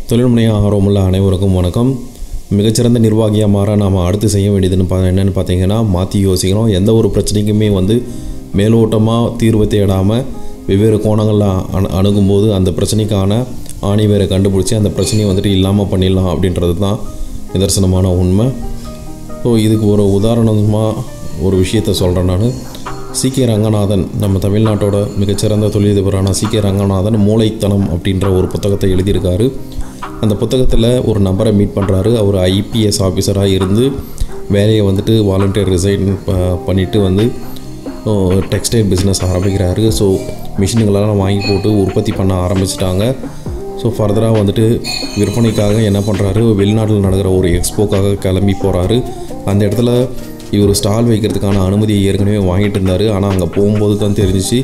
தொழில் முனைய ஆர்வமுள்ள அனைவருக்கும் வணக்கம். மிகச்சிறந்த நிர்வாகியாக மாற நாம் அடுத்து செய்ய வேண்டியதுன்னு என்னென்னு பார்த்தீங்கன்னா, மாற்றி யோசிக்கணும். எந்த ஒரு பிரச்சனைக்குமே மேலோட்டமாக தீர்வு தேடாமல் வெவ்வேறு கோணங்களில் அணுகும்போது அந்த பிரச்சனைக்கான ஆணிவேரை கண்டுபிடிச்சி அந்த பிரச்சனையை இல்லாமல் பண்ணிடலாம் அப்படின்றது தான் நிதர்சனமான உண்மை. ஸோ இதுக்கு ஒரு உதாரணமாக ஒரு விஷயத்தை சொல்கிறேன். நான் சி.கே. ரங்கநாதன், நம்ம தமிழ்நாட்டோட மிகச்சிறந்த தொழிலதிபரான சி.கே. ரங்கநாதன் மூளைத்தனம் அப்படின்ற ஒரு புத்தகத்தை எழுதியிருக்காரு. அந்த புத்தகத்தில் ஒரு நபரை மீட் பண்ணுறாரு. அவர் ஐபிஎஸ் ஆஃபீஸராக இருந்து வேலையை வாலண்டியர் ரிசைன் பண்ணிவிட்டு டெக்ஸ்டைல் பிஸ்னஸ் ஆரம்பிக்கிறாரு. ஸோ மிஷின்களெல்லாம் வாங்கி போட்டு உற்பத்தி பண்ண ஆரம்பிச்சிட்டாங்க. ஸோ ஃபர்தராக விற்பனைக்காக என்ன பண்ணுறாரு, வெளிநாட்டில் நடக்கிற ஒரு எக்ஸ்போக்காக கிளம்பி போகிறாரு. அந்த இடத்துல இவர் ஸ்டால் வைக்கிறதுக்கான அனுமதியை ஏற்கனவே வாங்கிட்டு இருந்தார். ஆனால் அங்கே போகும்போது தான் தெரிஞ்சிச்சு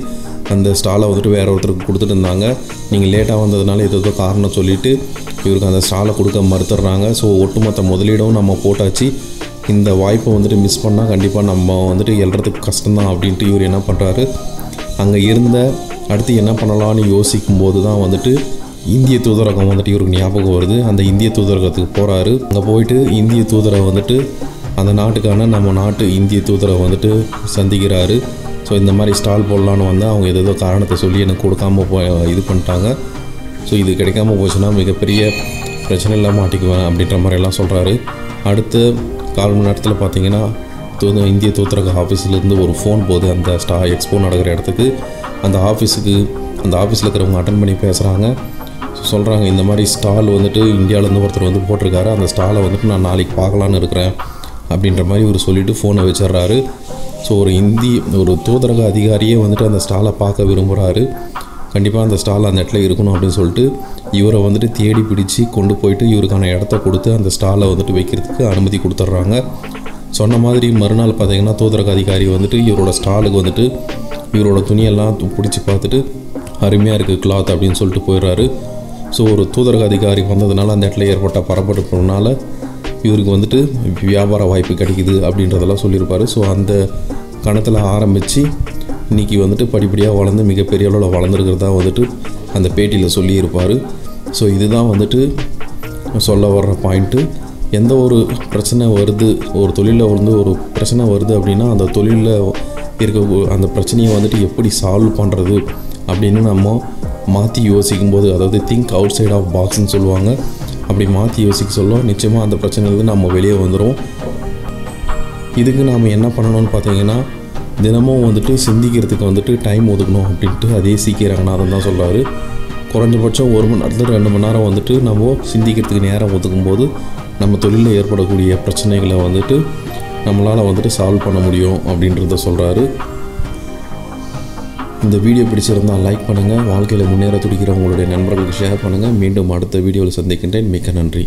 அந்த ஸ்டாலை வேறு ஒருத்தருக்கு கொடுத்துட்டு இருந்தாங்க. நீங்கள் லேட்டாக வந்ததுனால ஏதோ காரணம் சொல்லிவிட்டு இவருக்கு அந்த ஸ்டாலை கொடுக்க மறுத்துடுறாங்க. ஸோ ஒட்டுமொத்த முதலீடும் நம்ம போட்டாச்சு, இந்த வாய்ப்பை மிஸ் பண்ணால் கண்டிப்பாக நம்ம எழுறதுக்கு கஷ்டம்தான் அப்படின்ட்டு இவர் என்ன பண்ணுறாரு, அங்கே இருந்த அடுத்து என்ன பண்ணலான்னு யோசிக்கும்போது தான் இந்திய தூதரகம் இவருக்கு ஞாபகம் வருது. அந்த இந்திய தூதரகத்துக்கு போகிறாரு. அங்கே போயிட்டு இந்திய தூதரை அந்த நாட்டுக்கான நம்ம நாட்டு இந்திய தூதரை சந்திக்கிறாரு. ஸோ இந்த மாதிரி ஸ்டால் போடலான்னு அவங்க ஏதோ காரணத்தை சொல்லி எனக்கு கொடுக்காம இது பண்ணிட்டாங்க. ஸோ இது கிடைக்காம போச்சுன்னா மிகப்பெரிய பிரச்சனையில் மாட்டிக்குவேன் அப்படின்ற மாதிரிலாம் சொல்கிறாரு. அடுத்த 4 மணி நேரத்தில் பார்த்தீங்கன்னா இந்திய தூதரக ஆஃபீஸ்லேருந்து ஒரு ஃபோன் போகுது அந்த எக்ஸ்போ நடக்கிற இடத்துக்கு. அந்த ஆஃபீஸில் இருக்கிறவங்க அட்டன் பண்ணி பேசுகிறாங்க. சொல்கிறாங்க, இந்த மாதிரி ஸ்டால் இந்தியாவிலேருந்து ஒருத்தர் போட்டிருக்காரு, அந்த ஸ்டாலை நான் நாளைக்கு பார்க்கலான்னு இருக்கிறேன் அப்படின்ற மாதிரி இவர் சொல்லிவிட்டு ஃபோனை வச்சிட்றாரு. ஸோ ஒரு தூதரக அதிகாரியே அந்த ஸ்டாலை பார்க்க விரும்புகிறாரு. கண்டிப்பாக அந்த ஸ்டால் அந்த இடத்துல இருக்கணும் அப்படின்னு சொல்லிட்டு இவரை தேடி பிடிச்சி கொண்டு போயிட்டு இவருக்கான இடத்த கொடுத்து அந்த ஸ்டாலை வைக்கிறதுக்கு அனுமதி கொடுத்துட்றாங்க. சொன்ன மாதிரி மறுநாள் பார்த்திங்கன்னா தூதரக அதிகாரி இவரோட ஸ்டாலுக்கு இவரோட துணியெல்லாம் பிடிச்சி பார்த்துட்டு அருமையாக இருக்குது கிளாத் அப்படின்னு சொல்லிட்டு போயிடுறாரு. ஸோ ஒரு தூதரக அதிகாரி வந்ததுனால அந்த இடத்துல ஏற்பட்ட பரபரப்புனால இவருக்கு வியாபார வாய்ப்பு கிடைக்குது அப்படின்றதெல்லாம் சொல்லியிருப்பார். ஸோ அந்த கணத்தில் ஆரம்பித்து இன்றைக்கி படிப்படியாக வளர்ந்து மிகப்பெரிய அளவில் வளர்ந்துருக்கிறதா அந்த பேட்டியில் சொல்லியிருப்பார். ஸோ இதுதான் சொல்ல வர்ற பாயிண்ட்டு. எந்த ஒரு பிரச்சனை வருது, ஒரு தொழிலில் ஒரு பிரச்சனை வருது அப்படின்னா அந்த தொழிலில் இருக்க அந்த பிரச்சனையை எப்படி சால்வ் பண்ணுறது அப்படின்னு நம்ம மாற்றி யோசிக்கும்போது, அதாவது திங்க் அவுட் சைட் ஆஃப் பாக்ஸ்ன்னு சொல்லுவாங்க, அப்படி மாற்றி யோசிக்க சொல்லுவோம். நிச்சயமாக அந்த பிரச்சனையிலேருந்து நம்ம வெளியே வந்துடும். இதுக்கு நாம் என்ன பண்ணணும்னு பார்த்தீங்கன்னா, தினமும் சிந்திக்கிறதுக்கு டைம் ஒதுக்கணும் அப்படின்ட்டு அதே சி.கே. ரங்கநாதன் தான் சொல்கிறாரு. குறைஞ்சபட்சம் 1 மணி நேரத்தில் 2 மணி நேரம் நம்ம சிந்திக்கிறதுக்கு நேரம் ஒதுக்கும்போது நம்ம தொழிலில் ஏற்படக்கூடிய பிரச்சனைகளை நம்மளால் சால்வ் பண்ண முடியும் அப்படின்றத சொல்கிறாரு. இந்த வீடியோ பிடிச்சிருந்தால் லைக் பண்ணுங்கள். வாழ்க்கையில் முன்னேற துடிக்கிற உங்களுடைய நண்பர்களுக்கு ஷேர் பண்ணுங்கள். மீண்டும் அடுத்த வீடியோவில் சந்திக்கின்றேன். மிக்க நன்றி.